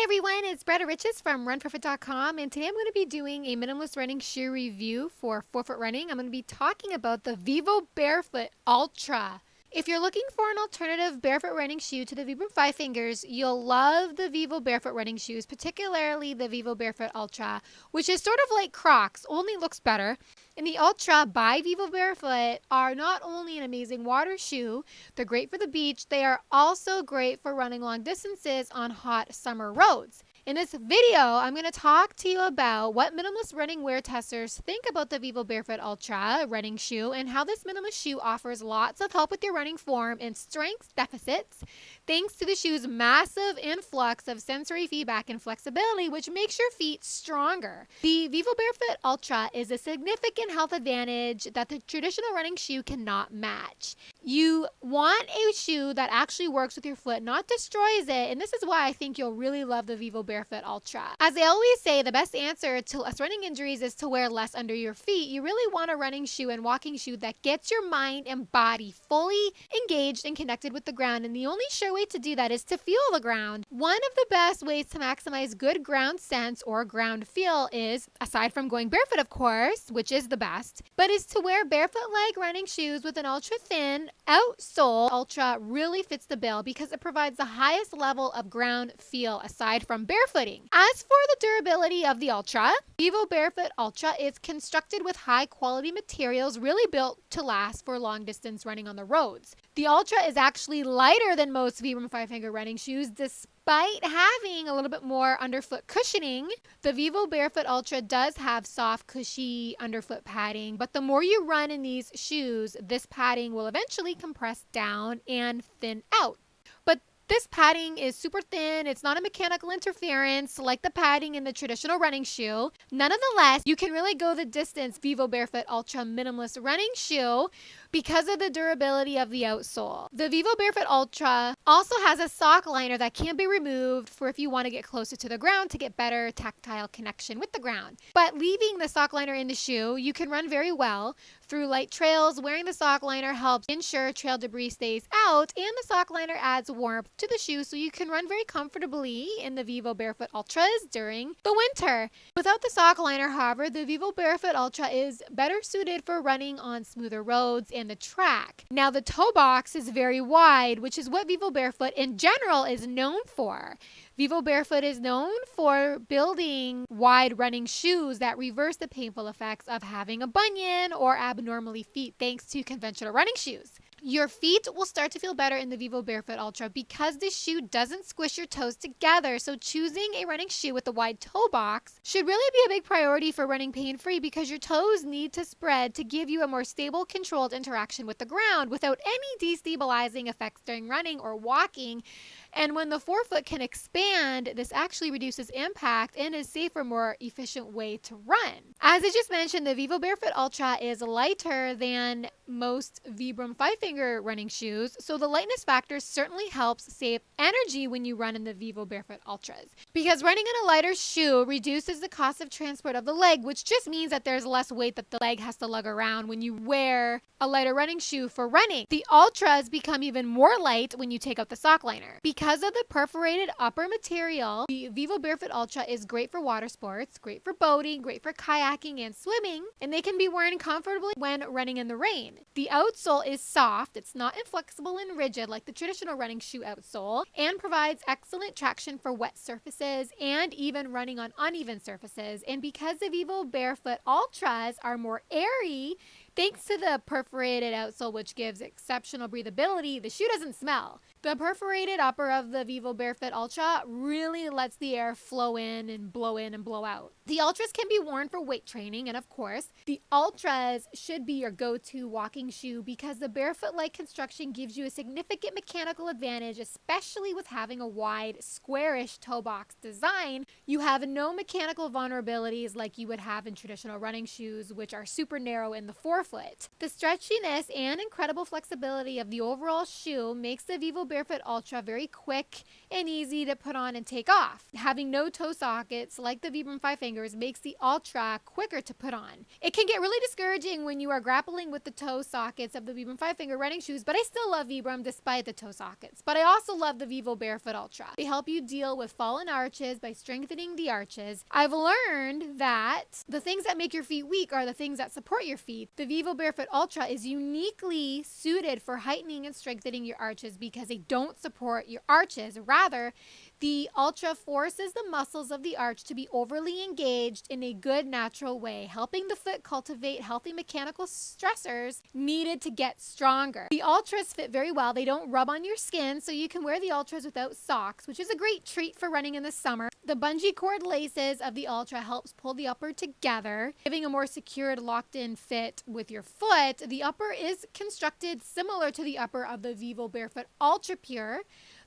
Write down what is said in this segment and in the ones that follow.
Hi everyone, it's Bretta from runforefoot.com, and today I'm going to be doing a minimalist running shoe review for forefoot running. I'm going to be talking about the Vivobarefoot Ultra. If you're looking for an alternative barefoot running shoe to the Vibram FiveFingers, you'll love the Vivobarefoot running shoes, particularly the Vivobarefoot Ultra, which is sort of like Crocs, only looks better. And the Ultra by Vivobarefoot are not only an amazing water shoe, they're great for the beach, they are also great for running long distances on hot summer roads. In this video, I'm going to talk to you about what minimalist running wear testers think about the Vivobarefoot Ultra running shoe and how this minimalist shoe offers lots of help with your running form and strength deficits thanks to the shoe's massive influx of sensory feedback and flexibility, which makes your feet stronger. The Vivobarefoot Ultra is a significant health advantage that the traditional running shoe cannot match. You want a shoe that actually works with your foot, not destroys it, and this is why I think you'll really love the Vivobarefoot Ultra. As I always say, the best answer to less running injuries is to wear less under your feet. You really want a running shoe and walking shoe that gets your mind and body fully engaged and connected with the ground, and the only sure way to do that is to feel the ground. One of the best ways to maximize good ground sense or ground feel is, aside from going barefoot of course, which is the best, but is to wear barefoot leg running shoes with an ultra thin outsole. Ultra really fits the bill because it provides the highest level of ground feel aside from barefooting. As for the durability of the Ultra, Vivobarefoot Ultra is constructed with high quality materials really built to last for long distance running on the roads. The Ultra is actually lighter than most Vibram FiveFinger running shoes despite having a little bit more underfoot cushioning. The Vivobarefoot Ultra does have soft, cushy underfoot padding, but the more you run in these shoes, this padding will eventually compress down and thin out. But this padding is super thin. It's not a mechanical interference like the padding in the traditional running shoe. Nonetheless, you can really go the distance Vivobarefoot Ultra minimalist running shoe because of the durability of the outsole. The Vivobarefoot Ultra also has a sock liner that can be removed for if you want to get closer to the ground to get better tactile connection with the ground. But leaving the sock liner in the shoe, you can run very well through light trails. Wearing the sock liner helps ensure trail debris stays out, and the sock liner adds warmth to the shoe so you can run very comfortably in the Vivobarefoot Ultras during the winter. Without the sock liner, however, the Vivobarefoot Ultra is better suited for running on smoother roads and the track. Now the toe box is very wide, which is what Vivobarefoot in general is known for. Vivobarefoot is known for building wide running shoes that reverse the painful effects of having a bunion or abnormally feet thanks to conventional running shoes. Your feet will start to feel better in the Vivobarefoot Ultra because this shoe doesn't squish your toes together, so choosing a running shoe with a wide toe box should really be a big priority for running pain-free because your toes need to spread to give you a more stable, controlled interaction with the ground without any destabilizing effects during running or walking. And when the forefoot can expand, this actually reduces impact and is safer, more efficient way to run. As I just mentioned, the Vivobarefoot Ultra is lighter than most Vibram FiveFinger running shoes, so the lightness factor certainly helps save energy when you run in the Vivobarefoot Ultras. Because running in a lighter shoe reduces the cost of transport of the leg, which just means that there's less weight that the leg has to lug around when you wear a lighter running shoe for running. The Ultras become even more light when you take out the sock liner. Because of the perforated upper material, the Vivobarefoot Ultra is great for water sports, great for boating, great for kayaking and swimming, and they can be worn comfortably when running in the rain. The outsole is soft, it's not inflexible and rigid like the traditional running shoe outsole, and provides excellent traction for wet surfaces and even running on uneven surfaces. And because the Vivobarefoot Ultras are more airy, thanks to the perforated outsole, which gives exceptional breathability, the shoe doesn't smell. The perforated upper of the Vivobarefoot Ultra really lets the air flow in and blow out. The Ultras can be worn for weight training, and of course, the Ultras should be your go-to walking shoe because the barefoot-like construction gives you a significant mechanical advantage, especially with having a wide, squarish toe box design. You have no mechanical vulnerabilities like you would have in traditional running shoes, which are super narrow in the forefoot Forefoot. The stretchiness and incredible flexibility of the overall shoe makes the Vivobarefoot Ultra very quick and easy to put on and take off. Having no toe sockets like the Vibram FiveFingers makes the Ultra quicker to put on. It can get really discouraging when you are grappling with the toe sockets of the Vibram Fivefinger running shoes, but I still love Vibram despite the toe sockets. But I also love the Vivobarefoot Ultra. They help you deal with fallen arches by strengthening the arches. I've learned that the things that make your feet weak are the things that support your feet. The Vivobarefoot Ultra is uniquely suited for heightening and strengthening your arches because they don't support your arches. Rather, the Ultra forces the muscles of the arch to be overly engaged in a good natural way, helping the foot cultivate healthy mechanical stressors needed to get stronger. The Ultras fit very well. They don't rub on your skin, so you can wear the Ultras without socks, which is a great treat for running in the summer. The bungee cord laces of the Ultra helps pull the upper together, giving a more secured, locked-in fit with your foot. The upper is constructed similar to the upper of the Vivobarefoot Ultra Pure.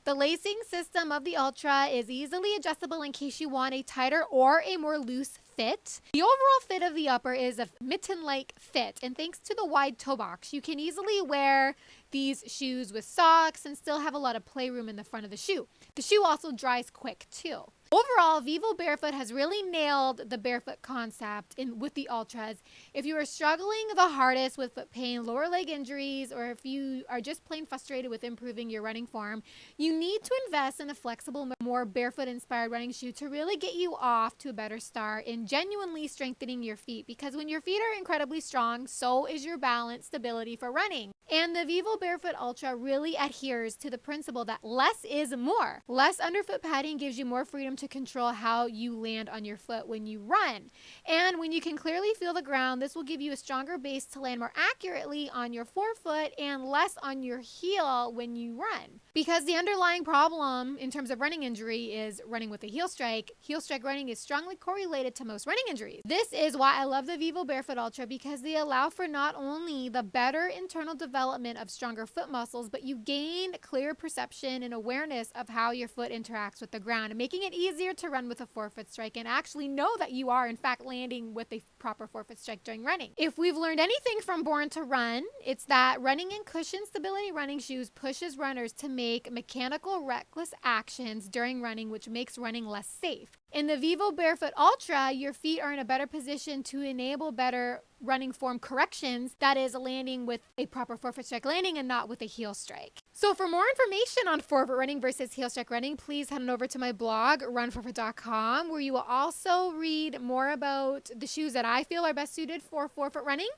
The lacing system of the Ultra is easily adjustable in case you want a tighter or a more loose fit. The overall fit of the upper is a mitten-like fit, and thanks to the wide toe box, you can easily wear these shoes with socks and still have a lot of playroom in the front of the shoe. The shoe also dries quick too. Overall, Vivobarefoot has really nailed the barefoot concept with the Ultras. If you are struggling the hardest with foot pain, lower leg injuries, or if you are just plain frustrated with improving your running form, you need to invest in a flexible, more barefoot-inspired running shoe to really get you off to a better start in genuinely strengthening your feet. Because when your feet are incredibly strong, so is your balance stability for running. And the Vivobarefoot Ultra really adheres to the principle that less is more. Less underfoot padding gives you more freedom to control how you land on your foot when you run. And when you can clearly feel the ground, this will give you a stronger base to land more accurately on your forefoot and less on your heel when you run. Because the underlying problem in terms of running injury is running with a heel strike. Heel strike running is strongly correlated to most running injuries. This is why I love the Vivobarefoot Ultra, because they allow for not only the better internal development of stronger foot muscles, but you gain clear perception and awareness of how your foot interacts with the ground, and making it easier to run with a forefoot strike and actually know that you are in fact landing with a proper forefoot strike during running. If we've learned anything from Born to Run, it's that running in cushion stability running shoes pushes runners to make mechanical reckless actions during running, which makes running less safe. In the Vivobarefoot Ultra, your feet are in a better position to enable better running form corrections, that is landing with a proper forefoot strike landing and not with a heel strike. So for more information on forefoot running versus heel strike running, please head on over to my blog, runforefoot.com, where you will also read more about the shoes that I feel are best suited for forefoot running.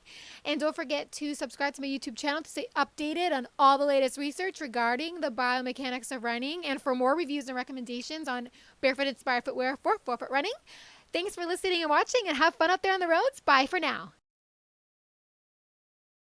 And don't forget to subscribe to my YouTube channel to stay updated on all the latest research regarding the biomechanics of running, and for more reviews and recommendations on barefoot-inspired footwear for forefoot running. Thanks for listening and watching, and have fun out there on the roads. Bye for now.